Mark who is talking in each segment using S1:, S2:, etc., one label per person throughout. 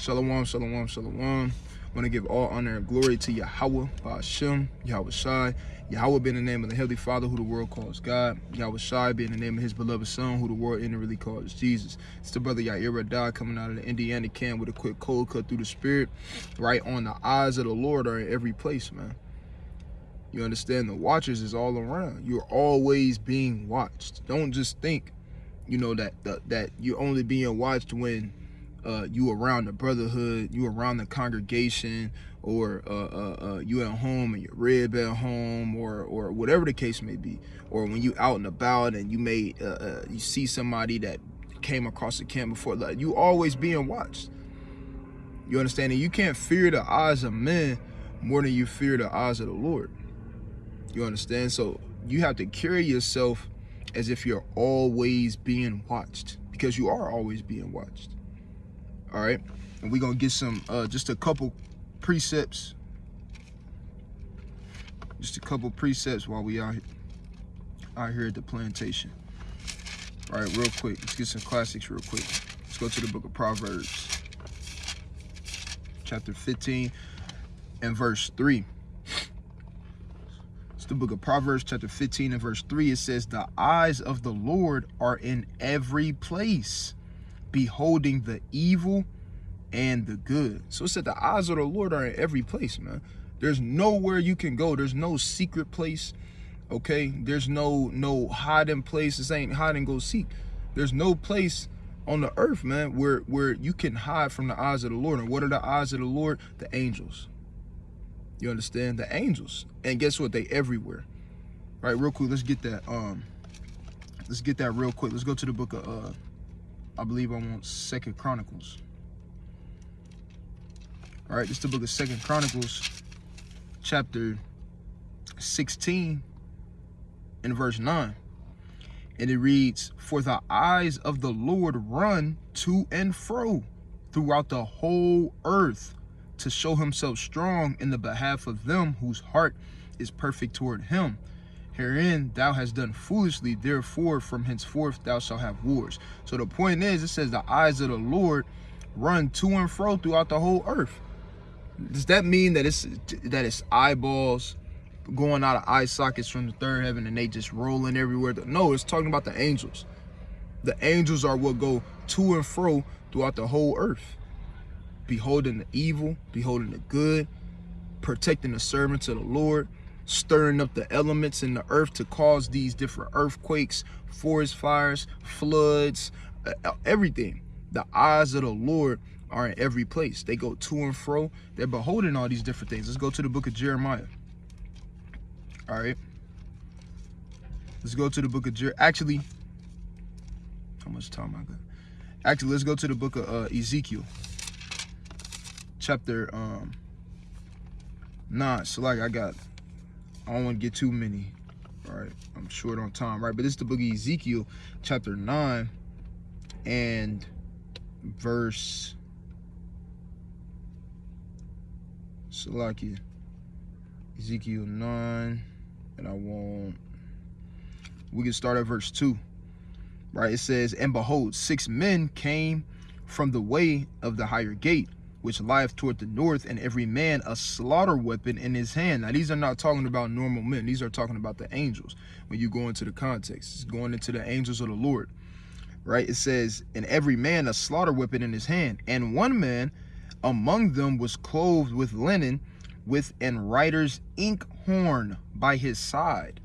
S1: Shalom, shalom, shalom. I want to give all honor and glory to Yahweh, Ba'ashem, Yahweh Shai. Yahweh being the name of the Heavenly Father, who the world calls God. Yahweh Shai being the name of his beloved Son, who the world inwardly calls Jesus. It's the brother Yair Radai coming out of the Indiana camp with a quick cold cut through the spirit. Right on, the eyes of the Lord are in every place, man. You understand? The watchers is all around. You're always being watched. Don't just think, you know, that you're only being watched when you around the brotherhood, you around the congregation, or you at home and your rib at home, or whatever the case may be, or when you out and about and you see somebody that came across the camp before. Like, you always being watched. You understand? And you can't fear the eyes of men more than you fear the eyes of the Lord. You understand? So you have to carry yourself as if you're always being watched, because you are always being watched. All right, and we're gonna get some just a couple precepts while we out here at the plantation. All right, real quick, let's get some classics real quick. Let's go to the book of Proverbs, chapter 15 and verse 3. It's the book of Proverbs, chapter 15 and verse 3. It says, the eyes of the Lord are in every place, beholding the evil and the good. So it said the eyes of the Lord are in every place, man. There's nowhere you can go. There's no secret place, okay? There's no hiding place. This ain't hide and go seek. There's no place on the earth, man, where you can hide from the eyes of the Lord. And what are the eyes of the Lord? The angels. You understand? The angels. And guess what? They everywhere. All right, real quick, let's get that real quick. Let's go to the book of I believe I want 2nd Chronicles. All right, this is the book of 2nd Chronicles, chapter 16 and verse 9. And it reads, for the eyes of the Lord run to and fro throughout the whole earth, to show himself strong in the behalf of them whose heart is perfect toward him. Herein thou hast done foolishly, therefore from henceforth thou shalt have wars. So the point is, it says the eyes of the Lord run to and fro throughout the whole earth. Does that mean that it's eyeballs going out of eye sockets from the third heaven and they just rolling everywhere? No, it's talking about the angels. The angels are what go to and fro throughout the whole earth, beholding the evil, beholding the good, protecting the servants of the Lord, stirring up the elements in the earth to cause these different earthquakes, forest fires, floods, everything. The eyes of the Lord are in every place. They go to and fro. They're beholding all these different things. Let's go to the book of Jeremiah. All right. Let's go to the book of Jeremiah. Actually, how much time I got? Actually, let's go to the book of Ezekiel. Chapter 9. So like I don't want to get too many. All right. I'm short on time, right? But this is the book of Ezekiel, chapter 9 and verse Salakia. Ezekiel 9, and we can start at verse 2. Right? It says, and behold, 6 men came from the way of the higher gate, which lieth toward the north, and every man a slaughter weapon in his hand. Now, these are not talking about normal men. These are talking about the angels. When you go into the context, it's going into the angels of the Lord, right? It says, and every man a slaughter weapon in his hand. And one man among them was clothed with linen, with an writer's inkhorn by his side.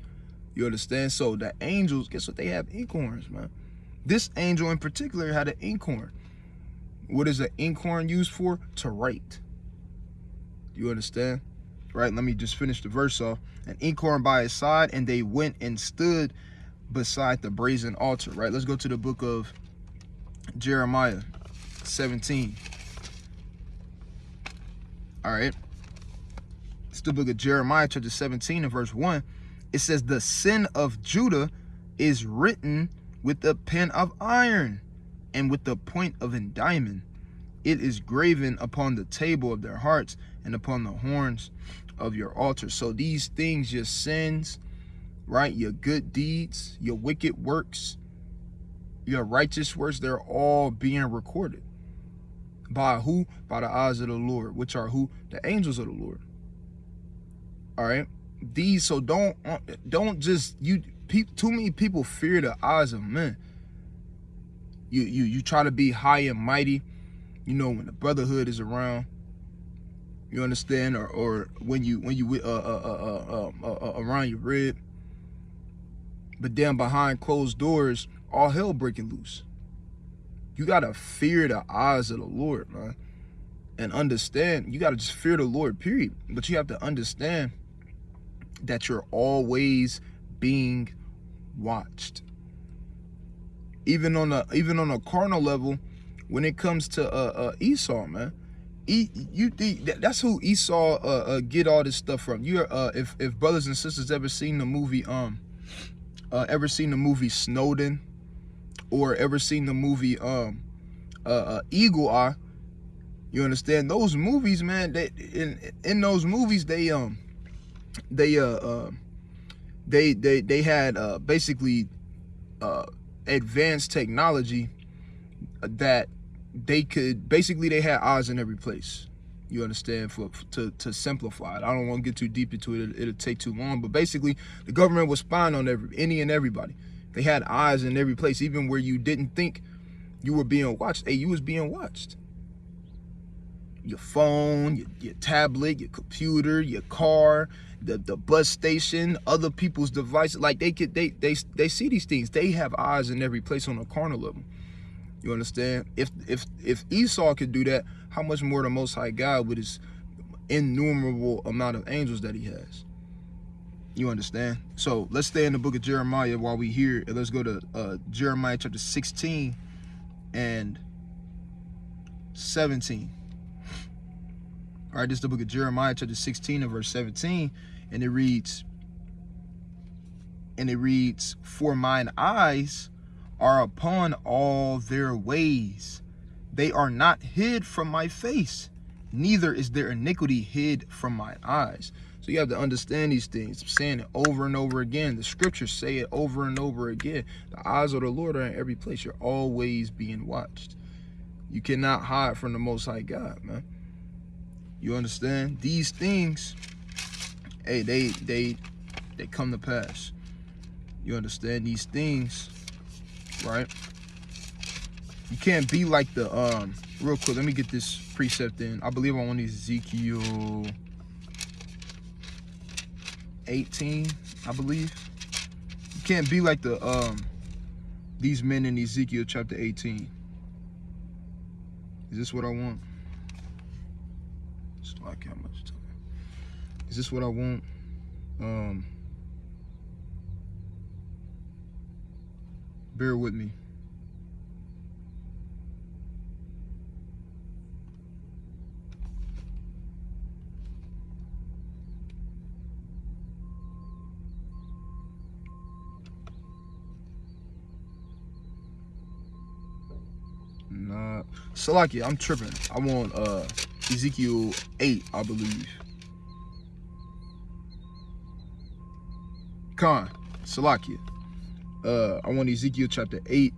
S1: You understand? So the angels, guess what? They have inkhorns, man. This angel in particular had an inkhorn. What is an inkhorn used for? To write. You understand? Right? Let me just finish the verse off. An inkhorn by his side, and they went and stood beside the brazen altar. Right? Let's go to the book of Jeremiah 17. All right. It's the book of Jeremiah, chapter 17 and verse 1. It says, the sin of Judah is written with a pen of iron, and with the point of a diamond. It is graven upon the table of their hearts, and upon the horns of your altar. So these things, your sins, right, your good deeds, your wicked works, your righteous works, they're all being recorded By who? By the eyes of the Lord, which are who? The angels of the Lord. All right. These, so don't just, too many people fear the eyes of men. You try to be high and mighty, you know, when the brotherhood is around. You understand? Or when you around your rib. But then behind closed doors, all hell breaking loose. You gotta fear the eyes of the Lord, man. And understand, you gotta just fear the Lord, period. But you have to understand that you're always being watched. Even on a carnal level, when it comes to Esau, man. That's who Esau get all this stuff from. If brothers and sisters ever seen the movie Snowden, or ever seen the movie Eagle Eye, you understand those movies, man. They in those movies they had basically advanced technology that they had eyes in every place. You understand? To simplify it, I don't want to get too deep into it. It'll take too long. But basically, the government was spying on any and everybody. They had eyes in every place, even where you didn't think you were being watched. Hey, you was being watched. Your phone, your tablet, your computer, your car, the bus station, other people's devices. Like they see these things. They have eyes in every place on a carnal level. You understand? If Esau could do that, how much more the Most High God with his innumerable amount of angels that he has? You understand? So let's stay in the book of Jeremiah while we here, and let's go to Jeremiah chapter 16 and 17. All right, this is the book of Jeremiah chapter 16 and verse 17, and it reads, "For mine eyes are upon all their ways. They are not hid from my face, neither is their iniquity hid from my eyes." So you have to understand these things. I'm saying it over and over again. The scriptures say it over and over again. The eyes of the Lord are in every place. You're always being watched. You cannot hide from the Most High God, man. You understand? These things, hey, they come to pass. You understand? These things, right? You can't be like the real quick, let me get this precept in. I believe I want Ezekiel 18, I believe. You can't be like the these men in Ezekiel chapter 18. Is this what I want? It's like how much time? Is this what I want? Bear with me. Nah, Salakia, I'm tripping. I want Ezekiel 8, I believe. Salakia. I want Ezekiel chapter 8,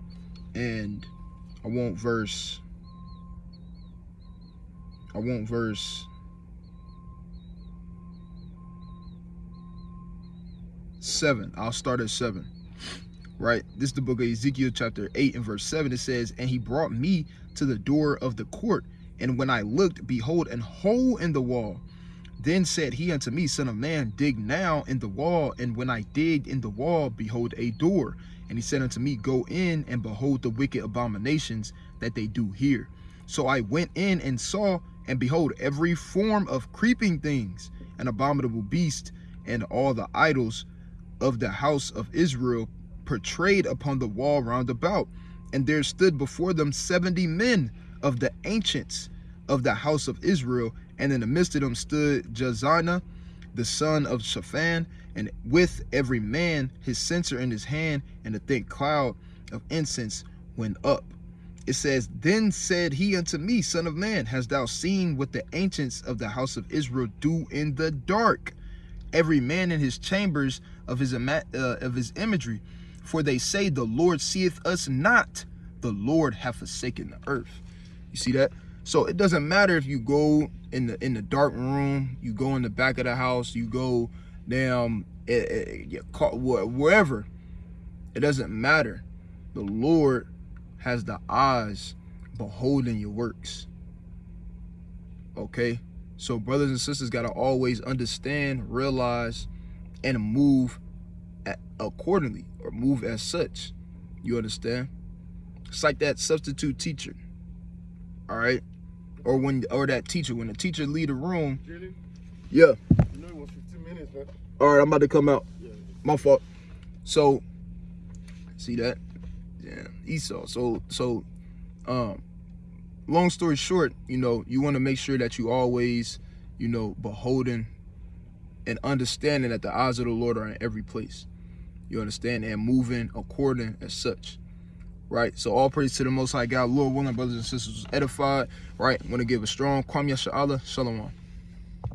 S1: and I want verse 7. I'll start at 7. Right, this is the book of Ezekiel chapter 8 and verse 7. It says, "And he brought me to the door of the court, and when I looked, behold, an hole in the wall. Then said he unto me, Son of man, dig now in the wall. And when I digged in the wall, behold, a door. And he said unto me, Go in and behold the wicked abominations that they do here. So I went in and saw, and behold, every form of creeping things, an abominable beast, and all the idols of the house of Israel portrayed upon the wall round about. And there stood before them 70 men of the ancients of the house of Israel, and in the midst of them stood Jazana, the son of Shaphan, and with every man his censer in his hand, and a thick cloud of incense went up. It says, Then said he unto me, Son of man, hast thou seen what the ancients of the house of Israel do in the dark? Every man in his chambers of his imagery. For they say, The Lord seeth us not, the Lord hath forsaken the earth. You see that? So it doesn't matter if you go in the dark room, you go in the back of the house, you go down wherever. It doesn't matter. The Lord has the eyes beholding your works. Okay? So brothers and sisters got to always understand, realize, and move accordingly, or move as such. You understand? It's like that substitute teacher. All right? Or that teacher, when the teacher leave the room.
S2: Really?
S1: Yeah.
S2: You know it was 15 minutes, man.
S1: All right, I'm about to come out.
S2: Yeah.
S1: My fault. So, see that? Yeah, Esau. So, long story short, you know, you want to make sure that you always, you know, beholden and understanding that the eyes of the Lord are in every place. You understand? And moving according as such. Right? So all praise to the Most High God. Lord willing, brothers and sisters, was edified. Right? I want to give a strong Kwam Yasha Allah. Shalom.